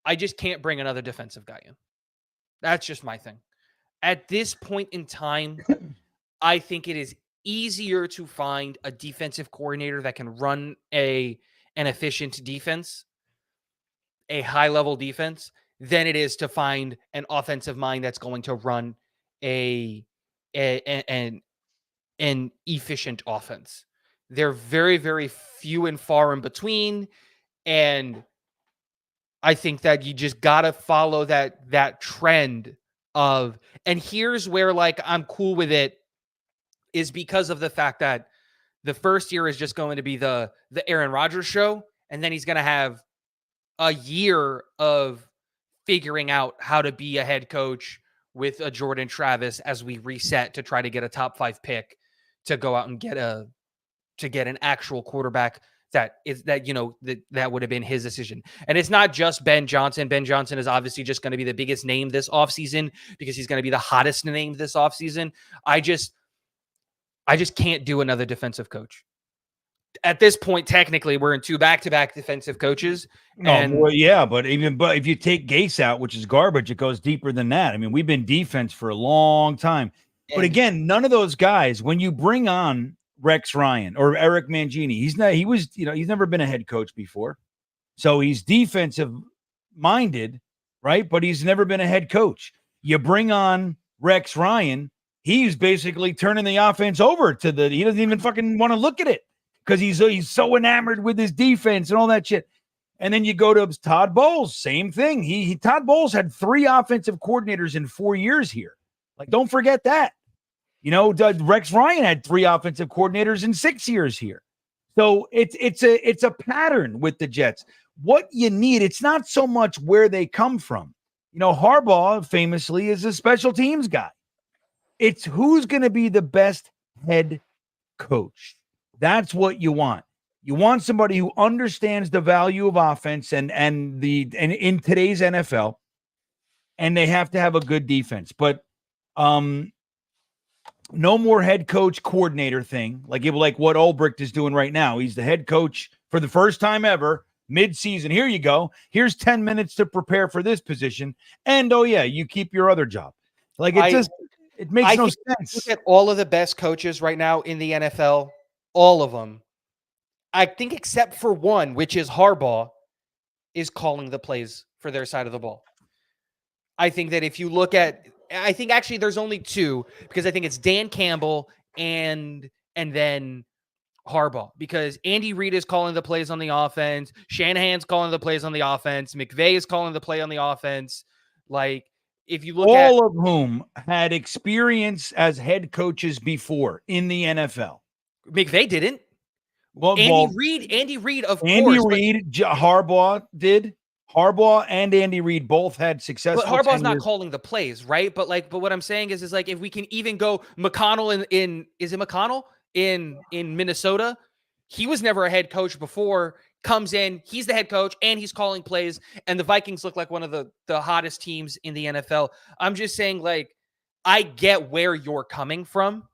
I just can't bring another defensive guy in. That's just my thing. At this point in time, I think it is easier to find a defensive coordinator that can run an efficient defense, a high-level defense, than it is to find an offensive mind that's going to run an efficient offense. They're very, very few and far in between, and I think that you just gotta follow that trend of. And here's where, like, I'm cool with it, is because of the fact that the first year is just going to be the Aaron Rodgers show, and then he's going to have a year of figuring out how to be a head coach with a Jordan Travis as we reset to try to get a top 5 pick to go out and get an actual quarterback that would have been his decision. And it's not just Ben Johnson. Ben Johnson is obviously just going to be the biggest name this offseason because he's going to be the hottest name this offseason. I just can't do another defensive coach. At this point, technically, we're in 2 back-to-back defensive coaches. But if you take Gase out, which is garbage, it goes deeper than that. I mean, we've been defense for a long time. But again, none of those guys, when you bring on
Rex Ryan or Eric Mangini. He's never been a head coach before. So he's defensive minded, right? But he's never been a head coach. You bring on Rex Ryan, he's basically turning the offense over he doesn't even fucking want to look at it because he's so enamored with his defense and all that shit. And then you go to Todd Bowles, same thing. Todd Bowles had 3 offensive coordinators in 4 years here. Like, don't forget that. Rex Ryan had 3 offensive coordinators in 6 years here. So it's a pattern with the Jets. What you need, it's not so much where they come from. Harbaugh famously is a special teams guy. It's who's going to be the best head coach. That's what you want. You want somebody who understands the value of offense and in today's NFL, and they have to have a good defense. But no more head coach coordinator thing like what Ulbricht is doing right now. He's the head coach for the first time ever, mid-season. Here you go. Here's 10 minutes to prepare for this position. And, oh, yeah, you keep your other job. Like, it makes no sense.
Look at all of the best coaches right now in the NFL, all of them. I think except for one, which is Harbaugh, is calling the plays for their side of the ball. I think that if you look at – I think actually there's only 2 because I think it's Dan Campbell and then Harbaugh because Andy Reid is calling the plays on the offense. Shanahan's calling the plays on the offense. McVay is calling the play on the offense. Like, if you look
all of whom had experience as head coaches before in the NFL.
McVay didn't.
Well,
Andy Reid, of course.
Andy Reid, Harbaugh did. Harbaugh and Andy Reid both had successful.
But Harbaugh's not calling the plays, right? But what I'm saying is like if we can even go McConnell in is it McConnell in Minnesota? He was never a head coach before. Comes in, he's the head coach, and he's calling plays. And the Vikings look like one of the hottest teams in the NFL. I'm just saying, like, I get where you're coming from.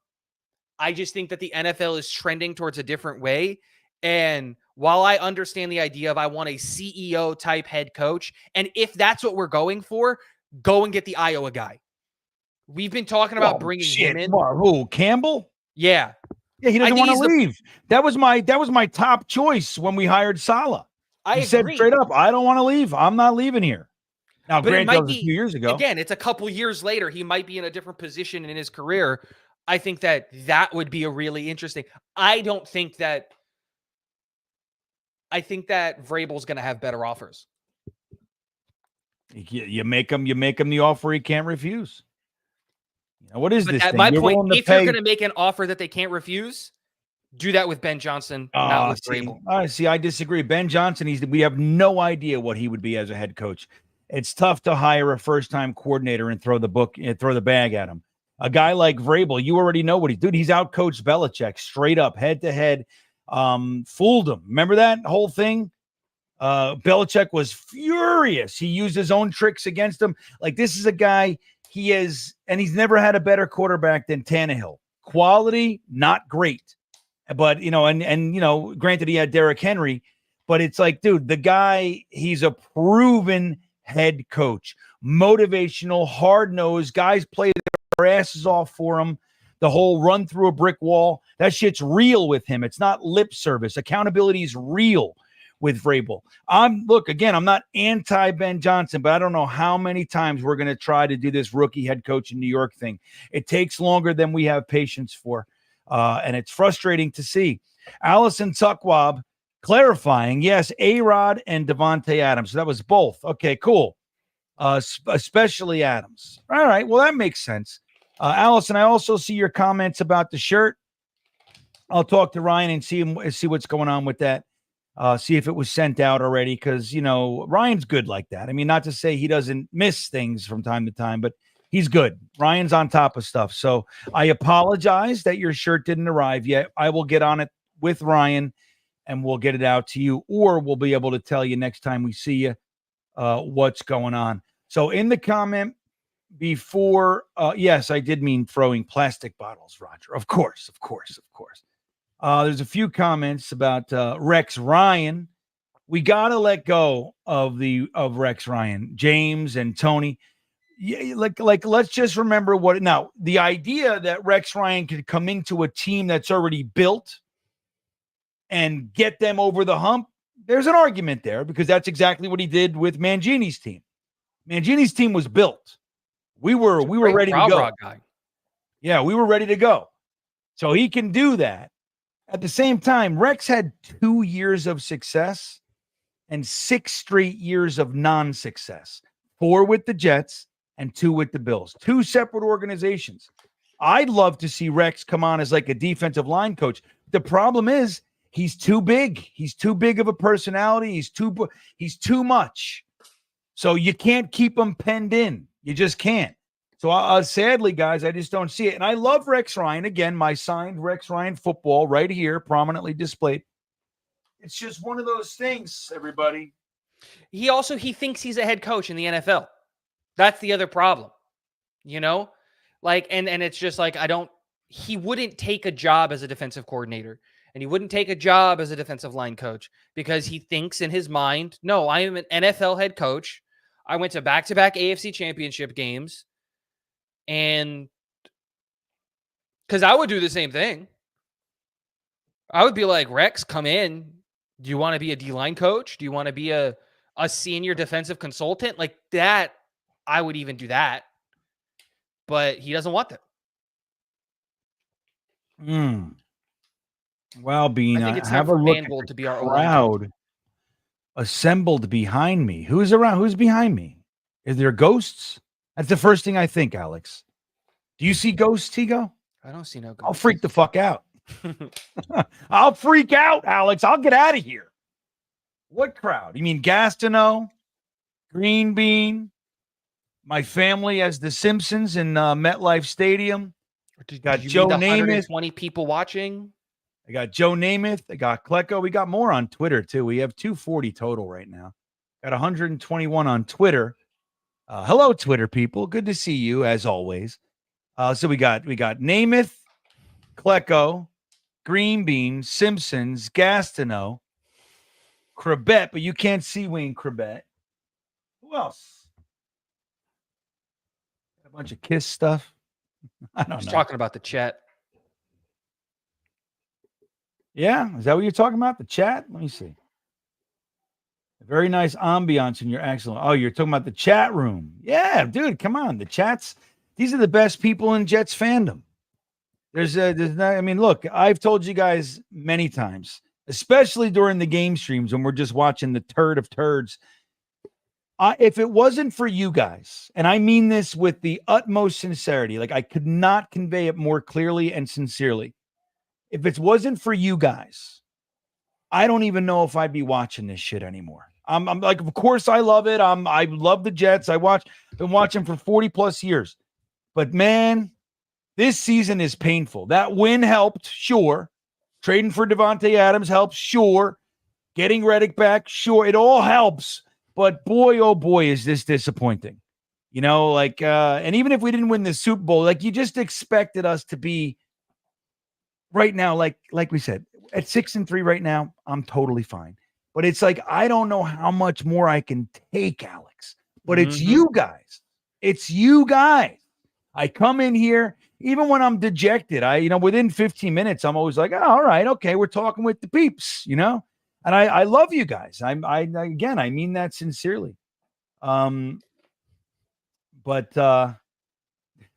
I just think that the NFL is trending towards a different way. And while I understand the idea of I want a CEO type head coach, and if that's what we're going for, go and get the Iowa guy. We've been talking about bringing him in.
Who, Campbell?
Yeah.
Yeah, he doesn't want to leave. That was my top choice when we hired Saleh. He said straight up, I don't want to leave. I'm not leaving here. Now, granted, that was a few years ago.
Again, it's a couple years later. He might be in a different position in his career. I think that would be a really interesting. I think that Vrabel's going to have better offers.
You make him the offer he can't refuse. What is this?
At my point, if you're going to make an offer that they can't refuse, do that with Ben Johnson, not with Vrabel.
See, I disagree. Ben Johnson, we have no idea what he would be as a head coach. It's tough to hire a first-time coordinator and throw the bag at him. A guy like Vrabel, you already know what he's out-coached Belichick straight up, head-to-head, fooled him. Remember that whole thing? Belichick was furious. He used his own tricks against him. Like, this is a guy, he's never had a better quarterback than Tannehill. Quality, not great. But, granted he had Derrick Henry, but it's like, dude, the guy, he's a proven head coach. Motivational, hard-nosed, guys play their asses off for him. The whole run through a brick wall, that shit's real with him. It's not lip service. Accountability is real with Vrabel. I'm not anti-Ben Johnson, but I don't know how many times we're going to try to do this rookie head coach in New York thing. It takes longer than we have patience for, and it's frustrating to see. Allison Tuckwab clarifying, yes, A-Rod and Devontae Adams. So that was both. Okay, cool. Especially Adams. All right, well, that makes sense. Allison, I also see your comments about the shirt. I'll talk to Ryan and see what's going on with that. See if it was sent out already, because, Ryan's good like that. I mean, not to say he doesn't miss things from time to time, but he's good. Ryan's on top of stuff. So I apologize that your shirt didn't arrive yet. I will get on it with Ryan, and we'll get it out to you, or we'll be able to tell you next time we see you what's going on. So in the comment before, yes, I did mean throwing plastic bottles, Roger. Of course. There's a few comments about Rex Ryan. We got to let go of Rex Ryan. James and Tony, Yeah, let's just remember what now the idea that Rex Ryan could come into a team that's already built and get them over the hump. There's an argument there because that's exactly what he did with Mangini's team. Mangini's team was built. We were ready to go.
Guy.
Yeah, we were ready to go. So he can do that. At the same time, Rex had 2 years of success and 6 straight years of non-success. 4 with the Jets and 2 with the Bills. 2 separate organizations. I'd love to see Rex come on as like a defensive line coach. The problem is he's too big. He's too big of a personality. He's too much. So you can't keep him penned in. You just can't. So sadly, guys, I just don't see it. And I love Rex Ryan. Again, my signed Rex Ryan football right here, prominently displayed. It's just one of those things, everybody.
He thinks he's a head coach in the NFL. That's the other problem. You know? Like, and it's just like, he wouldn't take a job as a defensive coordinator, and he wouldn't take a job as a defensive line coach because he thinks in his mind, no, I am an NFL head coach. I went to back-to-back AFC championship games, and because I would do the same thing. I would be like, Rex, come in. Do you want to be a D-line coach? Do you want to be a senior defensive consultant? Like that, I would even do that. But he doesn't want that.
Well, Bean,
I think it's
have
time
a
for
look
Mangold
at
to
the
be our
crowd assembled behind me. Who's around? Who's behind me? Is there ghosts? That's the first thing I think, Alex. Do you see ghosts, Tigo?
I don't see no ghosts.
I'll freak the fuck out. I'll freak out, Alex. I'll get out of here. What crowd? You mean Gastineau, GreenBean, my family as the Simpsons in MetLife Stadium? Got Joe Namath.
120 people watching.
I got Joe Namath. I got Klecko. We got more on Twitter, too. We have 240 total right now. Got 121 on Twitter. Hello, Twitter people. Good to see you, as always. So we got Namath, Klecko, GreenBean, Simpsons, Gastineau, Crabette, but you can't see Wayne Crabette. Who else? A bunch of Kiss stuff. I don't know.
Talking about the chat.
Yeah, is that what you're talking about? The chat? Let me see. Very nice ambiance in your excellent. Oh, you're talking about the chat room. Yeah, dude, come on. The chats. These are the best people in Jets fandom. I mean, look, I've told you guys many times, especially during the game streams when we're just watching the turd of turds. If it wasn't for you guys, and I mean this with the utmost sincerity, like I could not convey it more clearly and sincerely. If it wasn't for you guys, I don't even know if I'd be watching this shit anymore. I'm like, of course I love it. I love the Jets. Been watching for 40 plus years, but man, this season is painful. That win helped, sure. Trading for Devontae Adams helps, sure. Getting Reddick back, sure. It all helps. But boy, oh boy, is this disappointing. You know, like, and even if we didn't win the Super Bowl, like you just expected us to be right now, like we said, at 6-3 right now, I'm totally fine. But it's like, I don't know how much more I can take, Alex. But it's you guys. It's you guys. I come in here, even when I'm dejected, within 15 minutes, I'm always like, oh, all right, okay, we're talking with the peeps, And I love you guys. I mean that sincerely. But there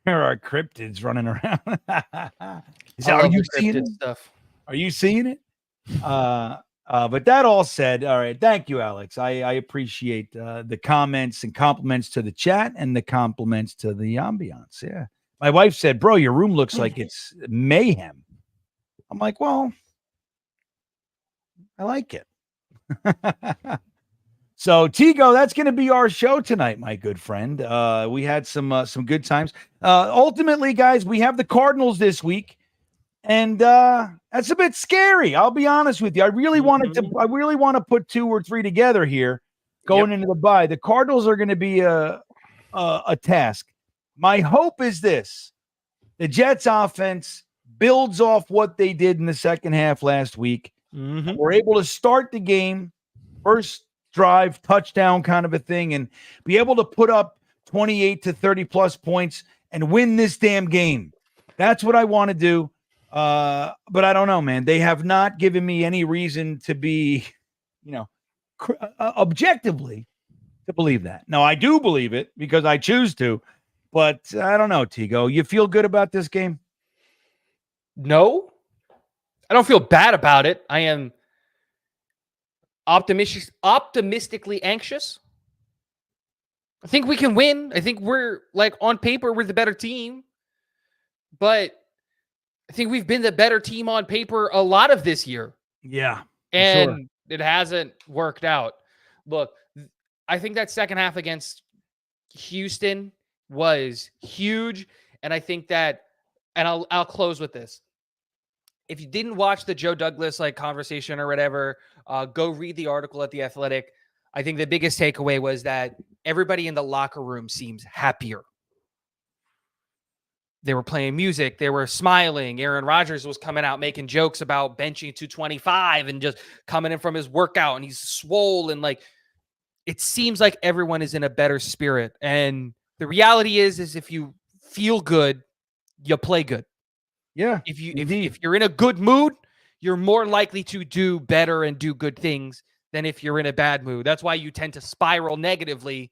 are cryptids running around. Are you seeing it?
Stuff.
Are you seeing it? But that all said, all right. Thank you, Alex. I appreciate the comments and compliments to the chat and the compliments to the ambiance. Yeah. My wife said, bro, your room looks like it's mayhem. I'm like, well, I like it. So Tigo, that's going to be our show tonight, my good friend. We had some good times. Ultimately, guys, we have the Cardinals this week. And that's a bit scary. I'll be honest with you. I really want to put 2 or 3 together here going into the bye. The Cardinals are going to be a task. My hope is this. The Jets offense builds off what they did in the second half last week. We're able to start the game, first drive, touchdown kind of a thing, and be able to put up 28 to 30 plus points and win this damn game. That's what I want to do. But I don't know, man. They have not given me any reason to be, objectively to believe that. Now, I do believe it because I choose to, but I don't know, Tigo. You feel good about this game?
No, I don't feel bad about it. I am optimistically anxious. I think we can win. I think we're on paper, we're the better team, but I think we've been the better team on paper a lot of this year.
Yeah.
And it hasn't worked out. Look, I think that second half against Houston was huge. And I think that, and I'll close with this. If you didn't watch the Joe Douglas conversation or whatever, go read the article at The Athletic. I think the biggest takeaway was that everybody in the locker room seems happier. They were playing music. They were smiling. Aaron Rodgers was coming out making jokes about benching 225 and just coming in from his workout, and he's swollen. It seems like everyone is in a better spirit. And the reality is if you feel good, you play good.
Yeah.
If you're in a good mood, you're more likely to do better and do good things than if you're in a bad mood. That's why you tend to spiral negatively.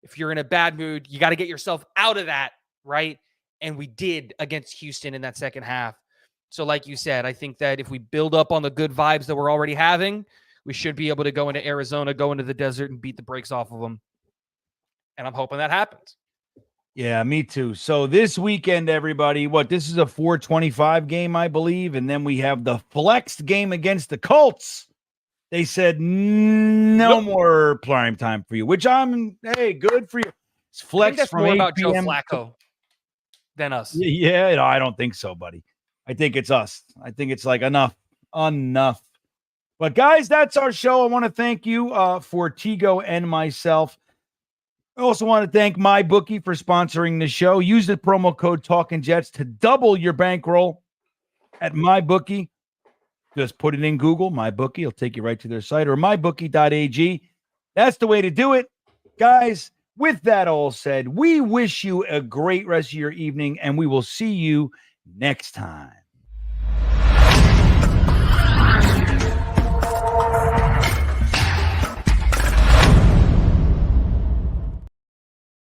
If you're in a bad mood, you got to get yourself out of that, right? And we did against Houston in that second half. So like you said, I think that if we build up on the good vibes that we're already having, we should be able to go into Arizona, go into the desert, and beat the brakes off of them. And I'm hoping that happens.
Yeah, me too. So this weekend, everybody, this is a 425 game, I believe. And then we have the flexed game against the Colts. They said no more prime time for you, which good for you. It's flex
that's
from
more
8
about Joe
p.m.
Flacco than us.
Yeah, no, I don't think so, buddy. I think it's us. I think it's enough. But guys, that's our show. I want to thank you for Tigo and myself. I also want to thank MyBookie for sponsoring the show. Use the promo code Talking Jets to double your bankroll at MyBookie. Just put it in Google, MyBookie. It'll take you right to their site, or mybookie.ag. That's the way to do it. Guys, with that all said, we wish you a great rest of your evening, and we will see you next time.